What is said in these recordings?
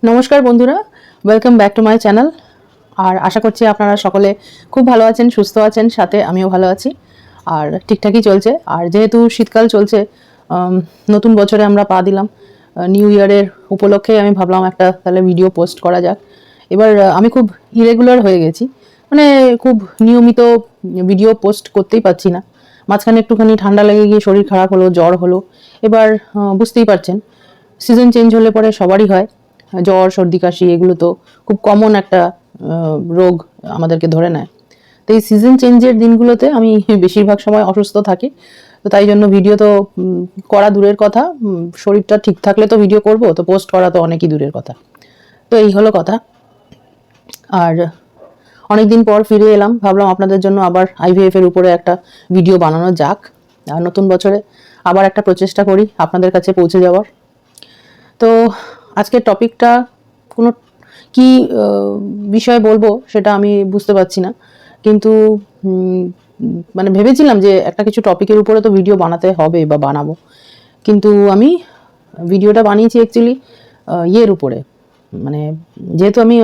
নমস্কার বন্ধুরা, welcome back to my channel. আর আশা করছি আপনারা সকলে খুব ভালো আছেন, সুস্থ আছেন, সাথে আমিও ভালো আছি। আর ঠিকঠাকই চলছে। আর যেহেতু শীতকাল চলছে, নতুন বছরে আমরা পা দিলাম, নিউ ইয়ারের উপলক্ষে আমি ভাবলাম একটা তাহলে ভিডিও পোস্ট করা যাক। এবার আমি খুব ইরেগুলার হয়ে গেছি, মানে খুব নিয়মিত ভিডিও পোস্ট করতেই পারছি না। মাঝখানে একটুখানি ঠান্ডা লেগে গিয়ে শরীর খারাপ হলো, জ্বর হলো। এবার বুঝতেই পারছেন, সিজন চেঞ্জ হলে পরে সবারই হয় জ্বর, সর্দি, কাশি। এগুলো তো খুব কমন একটা রোগ আমাদেরকে ধরে নেয়। তো এই সিজন চেঞ্জের দিনগুলোতে আমি বেশিরভাগ সময় অসুস্থ থাকি। তো তাই জন্য ভিডিও তো করা দূরের কথা, শরীরটা ঠিক থাকলে তো ভিডিও করব, তো পোস্ট করা তো অনেকই দূরের কথা। তো এই হলো কথা। আর অনেকদিন পর ফিরে এলাম, ভাবলাম আপনাদের জন্য আবার আইভিএফ এর উপরে একটা ভিডিও বানানো যাক। আর নতুন বছরে আবার একটা প্রচেষ্টা করি আপনাদের কাছে পৌঁছে যাওয়ার। তো আজকের টপিকটা কোনো কি বিষয়ে বলবো সেটা আমি বুঝতে পারছি না, কিন্তু মানে ভেবেছিলাম যে একটা কিছু টপিকের উপরে তো ভিডিও বানাতে হবে বা বানাবো, কিন্তু আমি ভিডিওটা বানিয়েছি অ্যাকচুয়ালি ইয়ের উপরে। মানে যেহেতু আমি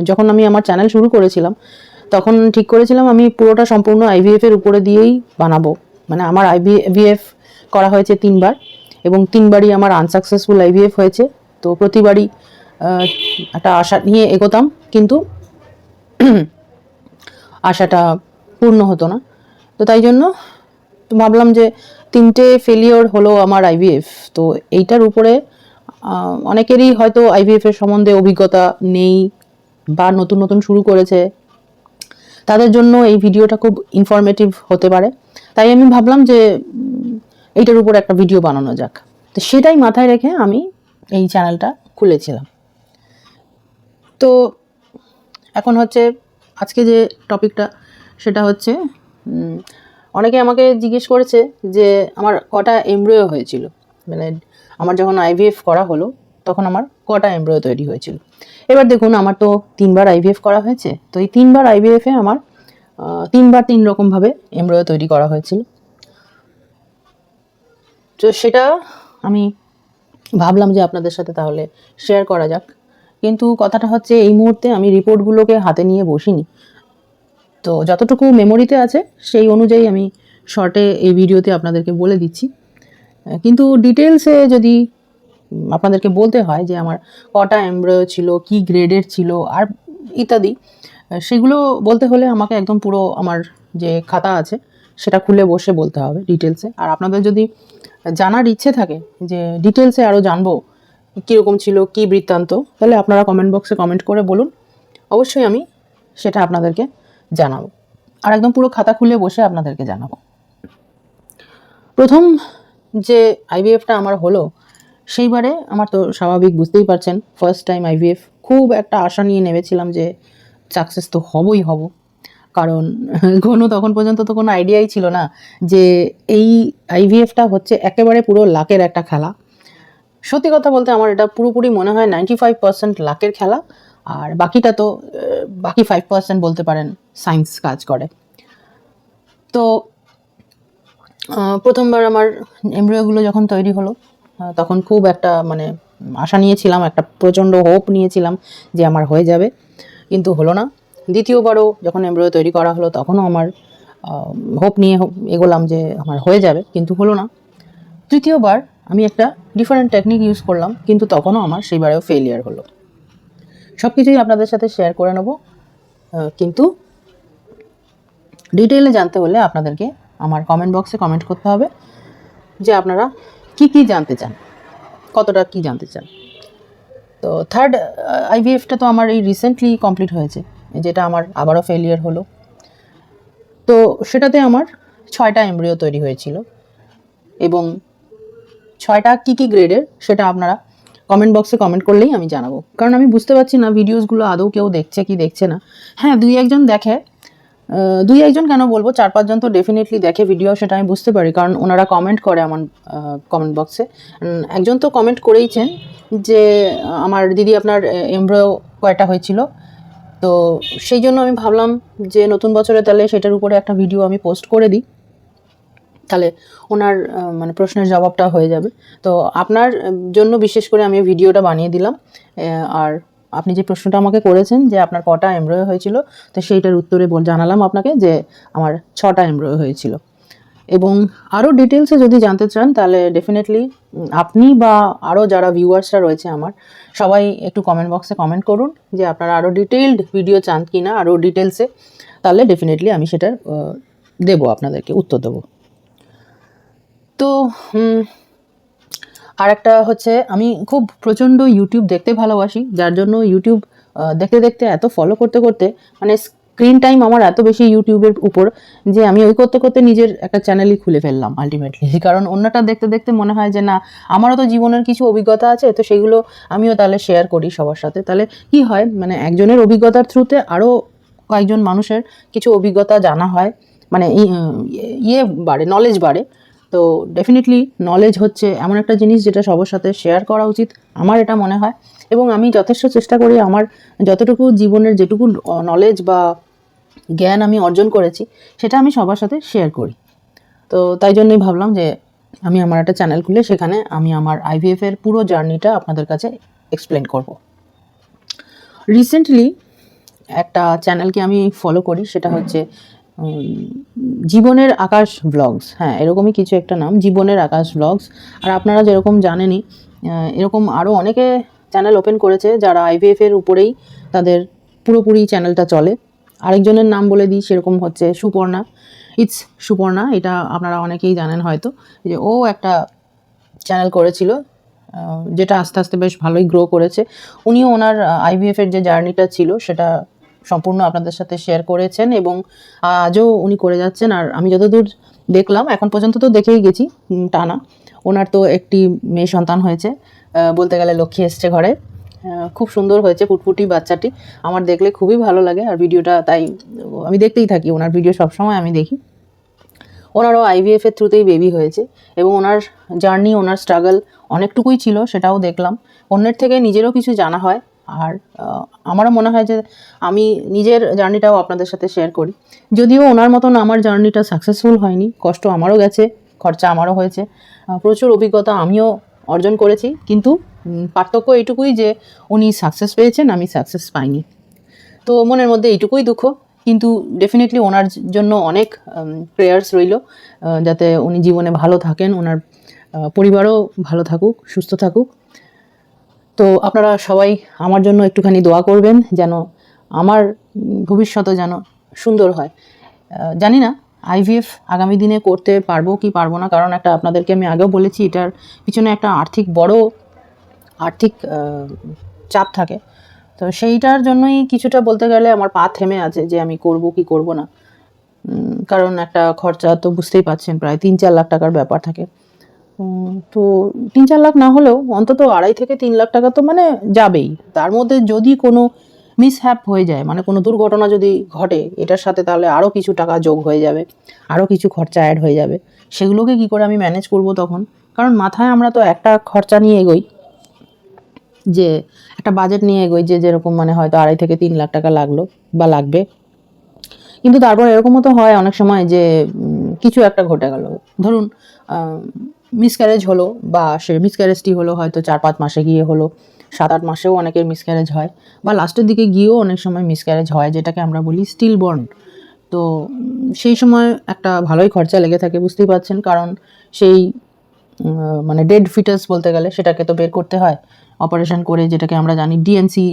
যখন আমি আমার চ্যানেল শুরু করেছিলাম তখন ঠিক করেছিলাম আমি পুরোটা সম্পূর্ণ আইভিএফ এর উপরে দিয়েই বানাবো। মানে আমার আইভিএফ করা হয়েছে 3বার, এবং 3বারই আমার আনসাকসেসফুল আইভিএফ হয়েছে। তো প্রতিবারই একটা আশা নিয়ে এগোতাম, কিন্তু আশাটা পূর্ণ হতো না। তো তাই জন্য ভাবলাম যে 3টে ফেলিওর হলো আমার আইভিএফ। তো এইটার উপরে অনেকেরই হয়তো আইভিএফ এর সম্বন্ধে অভিজ্ঞতা নেই বা নতুন নতুন শুরু করেছে, তাদের জন্য এই ভিডিওটা খুব ইনফরমেটিভ হতে পারে। তাই আমি ভাবলাম যে এইটার উপর একটা ভিডিও বানানো যাক। তো সেটাই মাথায় রেখে আমি এই চ্যানেলটা খুলেছিলাম। তো এখন হচ্ছে আজকে যে টপিকটা, সেটা হচ্ছে অনেকে আমাকে জিজ্ঞেস করেছে যে আমার কটা এমব্রিও হয়েছিল। মানে আমার যখন আইভিএফ করা হলো তখন আমার কটা এমব্রিও তৈরি হয়েছিল। এবার দেখুন, আমার তো 3বার আইভিএফ করা হয়েছে। তো এই 3বার আইভিএফে আমার 3বার 3 রকমভাবে এমব্রিও তৈরি করা হয়েছিল। তো সেটা আমি ভাবলাম যে আপনাদের সাথে তাহলে শেয়ার করা যাক। কিন্তু কথাটা হচ্ছে, এই মুহূর্তে আমি রিপোর্টগুলোকে হাতে নিয়ে বসিনি। তো যতটুকু মেমোরিতে আছে সেই অনুযায়ী আমি শর্টে এই ভিডিওতে আপনাদেরকে বলে দিচ্ছি। কিন্তু ডিটেলসে যদি আপনাদেরকে বলতে হয় যে আমার কটা এমব্রিও ছিল, কি গ্রেডের ছিল, আর ইত্যাদি, সেগুলো বলতে হলে আমাকে একদম পুরো আমার যে খাতা আছে সেটা খুলে বসে বলতে হবে ডিটেলসে। আর আপনাদের যদি জানার ইচ্ছে থাকে যে ডিটেলসে আরও জানবো কীরকম ছিল, কী বৃত্তান্ত, তাহলে আপনারা কমেন্ট বক্সে কমেন্ট করে বলুন, অবশ্যই আমি সেটা আপনাদেরকে জানাবো। আর একদম পুরো খাতা খুলে বসে আপনাদেরকে জানাবো। প্রথম যে আইভিএফটা আমার হলো, সেইবারে আমার তো স্বাভাবিক, বুঝতেই পারছেন, ফার্স্ট টাইম আইভিএফ। খুব একটা আশা নিয়ে নেমেছিলাম যে সাকসেস তো হবই হব, কারণ তখন পর্যন্ত তো কোনো আইডিয়াই ছিল না যে এই আইভিএফটা হচ্ছে একেবারে পুরো লাকের একটা খেলা। সত্যি কথা বলতে আমার এটা পুরোপুরি মনে হয় 95% লাকের খেলা, আর বাকিটা তো বাকি 5% বলতে পারেন সায়েন্স কাজ করে। তো প্রথমবার আমার এমব্রিওগুলো যখন তৈরি হলো তখন খুব একটা মানে আশা নিয়েছিলাম, একটা প্রচণ্ড হোপ নিয়েছিলাম যে আমার হয়ে যাবে, কিন্তু হলো না। দ্বিতীয়বারও যখন এমব্রিও তৈরি করা হলো তখনও আমার হোপ নিয়ে এগোলাম যে আমার হয়ে যাবে, কিন্তু হলো না। তৃতীয়বার আমি একটা ডিফারেন্ট টেকনিক ইউজ করলাম, কিন্তু তখনও আমার সেইবারেও ফেলিয়ার হলো। সব কিছুই আপনাদের সাথে শেয়ার করে নেব, কিন্তু ডিটেইলে জানতে হলে আপনাদেরকে আমার কমেন্ট বক্সে কমেন্ট করতে হবে যে আপনারা কি জানতে চান, কতটা কি জানতে চান। তো থার্ড আইভিএফটা তো আমার এই রিসেন্টলি কমপ্লিট হয়েছে, যেটা আমার আবারও ফেলিয়ার হলো। তো সেটাতে আমার 6টা এমব্রিও তৈরি হয়েছিল, এবং 6টা কী গ্রেডের সেটা আপনারা কমেন্ট বক্সে কমেন্ট করলেই আমি জানাবো, কারণ আমি বুঝতে পারছি না ভিডিওসগুলো আদৌ কেউ দেখছে কি দেখছে না। হ্যাঁ, 2-1জন দেখে, 2-1জন কেন বলবো, 4-5জন তো ডেফিনেটলি দেখে ভিডিও, সেটা আমি বুঝতে পারি, কারণ ওনারা কমেন্ট করে আমার কমেন্ট বক্সে। একজন তো কমেন্ট করেইছেন যে আমার দিদি আপনার এমব্রিও কয়টা হয়েছিল। তো সেই জন্য আমি ভাবলাম যে নতুন বছরে তাহলে সেটার উপরে একটা ভিডিও আমি পোস্ট করে দিই, তাহলে ওনার মানে প্রশ্নের জবাবটা হয়ে যাবে। তো আপনার জন্য বিশেষ করে আমি ভিডিওটা বানিয়ে দিলাম। আর আপনি যে প্রশ্নটা আমাকে করেছেন যে আপনার কটা এমব্রয়ো হয়েছিল, তো সেইটার উত্তরে জানালাম আপনাকে যে আমার 6টা এমব্রয়ো হয়েছিল। এবং আরও ডিটেলসে যদি জানতে চান তাহলে ডেফিনেটলি আপনি বা আরও যারা ভিউয়ার্সরা রয়েছে আমার, সবাই একটু কমেন্ট বক্সে কমেন্ট করুন যে আপনারা আরও ডিটেইলড ভিডিও চান কি না, আরও ডিটেলসে, তাহলে ডেফিনেটলি আমি সেটার দেবো, আপনাদেরকে উত্তর দেবো। তো আর একটা হচ্ছে, আমি খুব প্রচণ্ড ইউটিউব দেখতে ভালোবাসি, যার জন্য ইউটিউব দেখতে দেখতে এত ফলো করতে করতে মানে স্ক্রিন টাইম আমার এত বেশি ইউটিউবের উপর যে আমি ওই করতে করতে নিজের একটা চ্যানেলই খুলে ফেললাম আলটিমেটলি। কারণ অন্যটা দেখতে দেখতে মনে হয় যে না, আমারও তো জীবনের কিছু অভিজ্ঞতা আছে, তো সেগুলো আমিও তাহলে শেয়ার করি সবার সাথে। তাহলে কি হয়, মানে একজনের অভিজ্ঞতার থ্রুতে আরও কয়েকজন মানুষের কিছু অভিজ্ঞতা জানা হয়, মানে ইয়ে বাড়ে, নলেজ বাড়ে। তো ডেফিনেটলি নলেজ হচ্ছে এমন একটা জিনিস যেটা সবার সাথে শেয়ার করা উচিত, আমার এটা মনে হয়। এবং আমি যথেষ্ট চেষ্টা করি আমার যতটুকু জীবনের যেটুকু নলেজ বা জ্ঞান আমি অর্জন করেছি সেটা আমি সবার সাথে শেয়ার করি। তো তাই জন্যই ভাবলাম যে আমি আমার একটা চ্যানেল খুলে সেখানে আমি আমার আইভিএফ এর পুরো জার্নিটা আপনাদের কাছে এক্সপ্লেন করব। রিসেন্টলি একটা চ্যানেলকে আমি ফলো করি, সেটা হচ্ছে জীবনের আকাশ ব্লগস। হ্যাঁ, এরকমই কিছু একটা নাম, জীবনের আকাশ ব্লগস। আর আপনারা যেরকম জানেনই, এরকম আরও অনেকে চ্যানেল ওপেন করেছে যারা আইভিএফ এর উপরেই তাদের পুরোপুরি চ্যানেলটা চলে। আরেকজনের নাম বলে দিই, সেরকম হচ্ছে সুপর্ণা, ইটস সুপর্ণা। এটা আপনারা অনেকেই জানেন হয়তো, যে ও একটা চ্যানেল করেছিল যেটা আস্তে আস্তে বেশ ভালোই গ্রো করেছে। উনিও ওনার আইভিএফ এর যে জার্নিটা ছিল সেটা সম্পূর্ণ আপনাদের সাথে শেয়ার করেছেন এবং আজও উনি করে যাচ্ছেন। আর আমি যতদূর দেখলাম, এখন পর্যন্ত তো দেখেই গেছি টানা, ওনার তো একটি মেয়ে সন্তান হয়েছে, বলতে গেলে লক্ষ্মী এসছে ঘরে। খুব সুন্দর হয়েছে ফুটফুটি বাচ্চাটি, আমার দেখলে খুবই ভালো লাগে। আর ভিডিওটা তাই আমি দেখতেই থাকি, ওনার ভিডিও সবসময় আমি দেখি। ওনারও আইভিএফ এর থ্রুতেই বেবি হয়েছে এবং ওনার জার্নি, ওনার স্ট্রাগল অনেকটুকুই ছিল, সেটাও দেখলাম। অন্যের থেকে নিজেরও কিছু জানা হয়। আর আমারও মনে হয় যে আমি নিজের জার্নিটাও আপনাদের সাথে শেয়ার করি। যদিও ওনার মতন আমার জার্নিটা সাকসেসফুল হয়নি, কষ্ট আমারও গেছে, খরচা আমারও হয়েছে, প্রচুর অভিজ্ঞতা আমিও অর্জন করেছি। কিন্তু পার্থক্য এইটুকুই যে উনি সাকসেস পেয়েছেন, আমি সাকসেস পাইনি। তো মনের মধ্যে এইটুকুই দুঃখ। কিন্তু ডেফিনেটলি ওনার জন্য অনেক প্রেয়ার্স রইল, যাতে উনি জীবনে ভালো থাকেন, ওনার পরিবারও ভালো থাকুক, সুস্থ থাকুক। তো আপনারা সবাই আমার জন্য একটুখানি দোয়া করবেন, যেন আমার ভবিষ্যৎ যেন সুন্দর হয়। জানি না আইভিএফ আগামী দিনে করতে পারবো কি পারবো না, কারণ একটা আপনাদেরকে আমি আগেও বলেছি, এটার পিছনে একটা বড় আর্থিক চাপ থাকে। তো সেইটার জন্যই কিছুটা বলতে গেলে আমার পা থেমে আছে যে আমি করব কি করব না। কারণ একটা খরচা তো বুঝতেই পাচ্ছেন, প্রায় 3-4 লাখ টাকার ব্যাপার থাকে। তো 3-4 লাখ না হলেও অন্তত 2.5 থেকে 3 লাখ টাকা তো মানে যাবেই। তার মধ্যে যদি কোনো মিসহ্যাপ হয়ে যায়, মানে কোনো দুর্ঘটনা যদি ঘটে এটার সাথে, তাহলে আরও কিছু টাকা যোগ হয়ে যাবে, আরও কিছু খরচা অ্যাড হয়ে যাবে। সেগুলোকে কী করে আমি ম্যানেজ করব তখন? কারণ মাথায় আমরা তো একটা খরচা নিয়ে এগোই, যে একটা বাজেট নিয়ে এগোই, যে যেরকম মানে হয়তো 2.5 থেকে 3 লাখ টাকা লাগলো বা লাগবে। কিন্তু তারপর এরকমও তো হয় অনেক সময় যে কিছু একটা ঘটে গেল, ধরুন মিসক্যারেজ হলো, বা সে মিসক্যারেজটি হলো হয়তো 4-5 মাসে গিয়ে হলো, 7-8 মাসেও অনেকের মিসক্যারেজ হয়, বা লাস্টের দিকে গিয়েও অনেক সময় মিসক্যারেজ হয়, যেটাকে আমরা বলি স্টিল বর্ন। তো সেই সময় একটা ভালোই খরচা লেগে থাকে, বুঝতেই পারছেন। কারণ সেই মানে ডেড ফিটাস বলতে গেলে সেটাকে তো বের করতে হয় অপারেশন করে, যেটাকে আমরা জানি ডিএনসি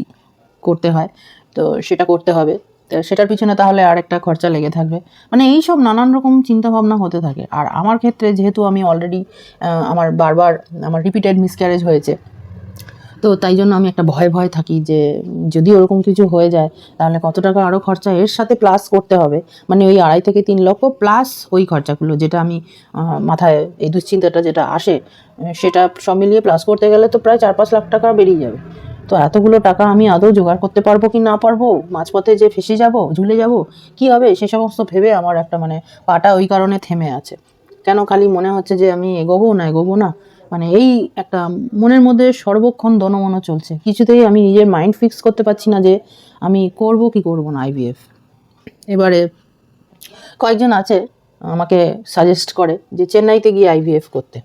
করতে হয়, তো সেটা করতে হবে। তো সেটার পিছনে তাহলে আরেকটা খরচা লেগে থাকবে। মানে এই সব নানান রকম চিন্তাভাবনা হতে থাকে। আর আমার ক্ষেত্রে যেহেতু আমি অলরেডি আমার বারবার আমার রিপিটেড মিসক্যারেজ হয়েছে, তো তাই জন্য আমি একটা ভয় থাকি যে যদি ওরকম কিছু হয়ে যায় তাহলে কত টাকা আরও খরচা এর সাথে প্লাস করতে হবে। মানে ওই 2.5 থেকে 3 লক্ষ প্লাস ওই খরচাগুলো, যেটা আমি মাথায় এই দুশ্চিন্তাটা যেটা আসে, সেটা সব মিলিয়ে প্লাস করতে গেলে তো প্রায় 4-5 লাখ টাকা বেরিয়ে যাবে। তো এতগুলো টাকা আমি আদৌ জোগাড় করতে পারবো কি না পারবো, মাঝপথে যে ফেসে যাব, ঝুলে যাব, কি হবে, সে সমস্ত ভেবে আমার একটা মানে পাটা ওই কারণে থেমে আছে। কেন খালি মনে হচ্ছে যে আমি এগোবো না, মানে এই একটা মনের মধ্যে সর্বক্ষণ দনমন চলছে। কিছুতেই আমি নিজের মাইন্ড ফিক্স করতে পারছি না যে আমি করব কি করব না আইভিএফ। এবারে কয়েকজন আছে আমাকে সাজেস্ট করে যে চেন্নাইতে গিয়ে আইভিএফ করতে।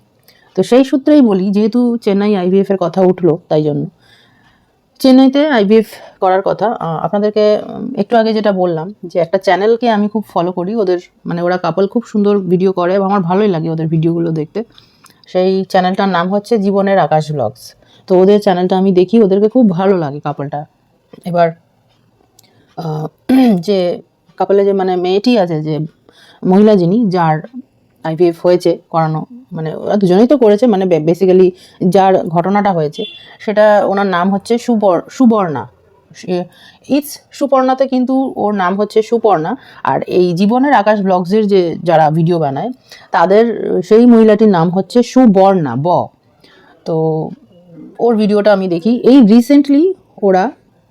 তো সেই সূত্রেই বলি, যেহেতু চেন্নাই আইভিএফ এর কথা উঠলো, তাই জন্য চেন্নাইতে আইভিএফ করার কথা আপনাদেরকে একটু আগে যেটা বললাম, যে একটা চ্যানেলকে আমি খুব ফলো করি, ওদের মানে ওরা কাপল খুব সুন্দর ভিডিও করে এবং আমার ভালোই লাগে ওদের ভিডিওগুলো দেখতে। সেই চ্যানেলটার নাম হচ্ছে জীবনের আকাশ ব্লগস। তো ওদের চ্যানেলটা আমি দেখি, ওদেরকে খুব ভালো লাগে কাপলটা। এবার যে কাপলে যে মানে মেয়েটি আছে, যে মহিলা যিনি, যার আইভিএফ হয়েছে করানো, মানে ওরা দুজনেই তো করেছে, মানে বেসিক্যালি যার ঘটনাটা হয়েছে সেটা, ওনার নাম হচ্ছে সুবর্ণা। ইটস সুপর্ণাতে, কিন্তু ওর নাম হচ্ছে সুপর্ণা। আর এই জীবনের আকাশ ব্লগসের যে যারা ভিডিও বানায় তাদের সেই মহিলাটির নাম হচ্ছে সুবর্ণা তো ওর ভিডিওটা আমি দেখি। এই রিসেন্টলি ওরা,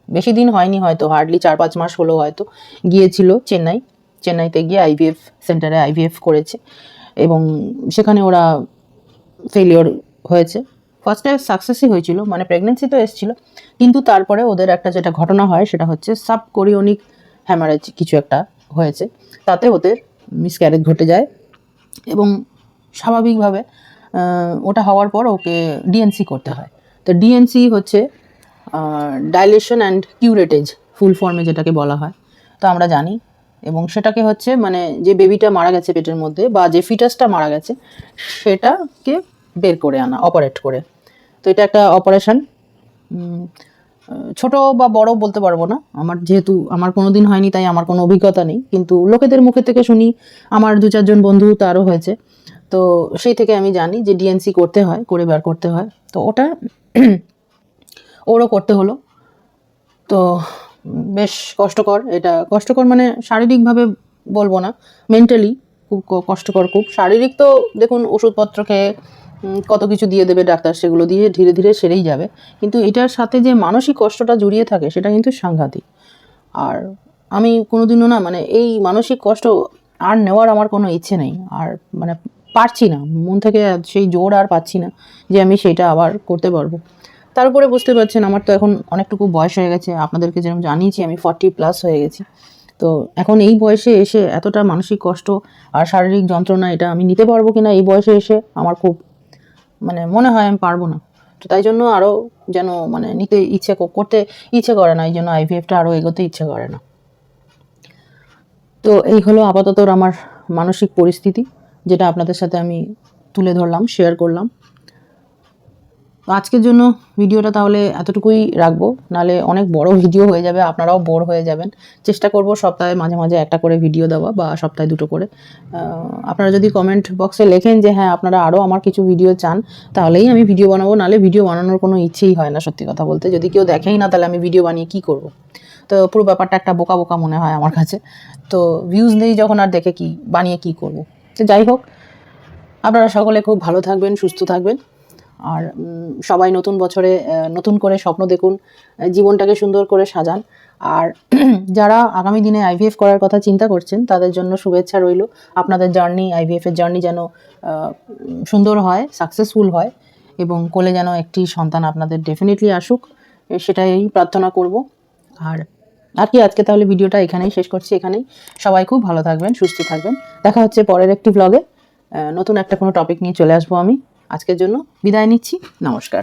বেশি দিন হয়নি, হয়তো হার্ডলি 4-5 মাস হলো হয়তো, গিয়েছিল চেন্নাইতে গিয়ে আইভিএফ সেন্টারে আইভিএফ করেছে এবং সেখানে ওরা ফেলিওর হয়েছে। ফার্স্টে সাকসেসই হয়েছিল, মানে প্রেগনেন্সি তো এসেছিলো, কিন্তু তারপরে ওদের একটা যেটা ঘটনা হয় সেটা হচ্ছে সাবকোরিয়নিক হ্যামারেজ কিছু একটা হয়েছে, তাতে ওদের মিসক্যারেজ ঘটে যায় এবং স্বাভাবিকভাবে ওটা হওয়ার পর ওকে ডিএনসি করতে হয়। তো ডিএনসি হচ্ছে ডাইলেশন অ্যান্ড কিউরেটেজ, ফুল ফর্মে যেটাকে বলা হয়, তো আমরা জানি। এবং সেটাকে হচ্ছে মানে যে বেবিটা মারা গেছে পেটের মধ্যে, বা যে ফিটাসটা মারা গেছে, সেটাকে বের করে আনা অপারেট করে। তো এটা একটা অপারেশন, ছোট বা বড় বলতে পারবো না, যেহেতু আমার কোনো দিন হয়নি তাই আমার কোনো অভিজ্ঞতা নেই, কিন্তু লোকেদের মুখে থেকে শুনি, আমার 2-4 জন বন্ধু তারও হয়েছে, তো সেই থেকে আমি জানি যে ডিএনসি করতে হয়, করে বের করতে হয়। তো ওটা ওরও করতে হলো। তো বেশ কষ্টকর, এটা কষ্টকর মানে শারীরিকভাবে বলবো না, মেন্টালি খুব কষ্টকর। খুব শারীরিক তো দেখুন, ওষুধপত্র খেয়ে কত কিছু দিয়ে দেবে ডাক্তার, সেগুলো দিয়ে ধীরে ধীরে সেরেই যাবে, কিন্তু এটার সাথে যে মানসিক কষ্টটা জড়িয়ে থাকে সেটা কিন্তু সাংঘাতিক। আর আমি কোনোদিনও না, মানে এই মানসিক কষ্ট আর নেওয়ার আমার কোনো ইচ্ছে নেই, আর মানে পারছি না, মন থেকে সেই জোর আর পাচ্ছি না যে আমি সেটা আবার করতে পারবো। তার উপরে বুঝতে পারছেন, আমার তো এখন অনেকটুকু বয়স হয়ে গেছে, আপনাদেরকে যেরকম জানিয়েছি আমি 40+ হয়ে গেছি। তো এখন এই বয়সে এসে এতটা মানসিক কষ্ট আর শারীরিক যন্ত্রণা, এটা আমি নিতে পারবো কিনা এই বয়সে এসে আমার খুব মানে মনে হয় আমি পারবো না। তো তাই জন্য আরও যেন মানে নিতে করতে ইচ্ছে করে না, এই জন্য আইভিএফটা আরও এগোতে ইচ্ছে করে না। তো এই হলো আপাতত আমার মানসিক পরিস্থিতি, যেটা আপনাদের সাথে আমি তুলে ধরলাম, শেয়ার করলাম। আজকের জন্য ভিডিওটা তাহলে এতটুকুই রাখবো, নালে অনেক বড় ভিডিও হয়ে যাবে, আপনারাও বোর হয়ে যাবেন। চেষ্টা করব সপ্তাহে মাঝে মাঝে একটা করে ভিডিও দেওয়া, বা সপ্তাহে 2টো করে। আপনারা যদি কমেন্ট বক্সে লেখেন যে হ্যাঁ আপনারা আরও আমার কিছু ভিডিও চান, তাহলেই আমি ভিডিও বানাবো, নালে ভিডিও বানানোর কোনো ইচ্ছেই হয় না সত্যি কথা বলতে। যদি কেউ দেখেই না তাহলে আমি ভিডিও বানিয়ে কী করব? তো পুরো ব্যাপারটা একটা বোকা বোকা মনে হয় আমার কাছে। তো ভিউজ নেই যখন, আর দেখে কি বানিয়ে কি করব? তো যাই হোক, আপনারা সকলে খুব ভালো থাকবেন, সুস্থ থাকবেন। আর সবাই নতুন বছরে নতুন করে স্বপ্ন দেখুন, জীবনটাকে সুন্দর করে সাজান। আর যারা আগামী দিনে আইভিএফ করার কথা চিন্তা করছেন তাদের জন্য শুভেচ্ছা রইল। আপনাদের জার্নি, আইভিএফের জার্নি যেন সুন্দর হয়, সাকসেসফুল হয়, এবং কোলে যেন একটি সন্তান আপনাদের ডেফিনেটলি আসুক, সেটাই প্রার্থনা করব। আর কি আজকে তাহলে ভিডিওটা এখানেই শেষ করছি। এখানেই সবাই খুব ভালো থাকবেন, সুস্থ থাকবেন। দেখা হচ্ছে পরের একটি ব্লগে, নতুন একটা কোনো টপিক নিয়ে চলে আসবো আমি। আজকের জন্য বিদায় নিচ্ছি, নমস্কার।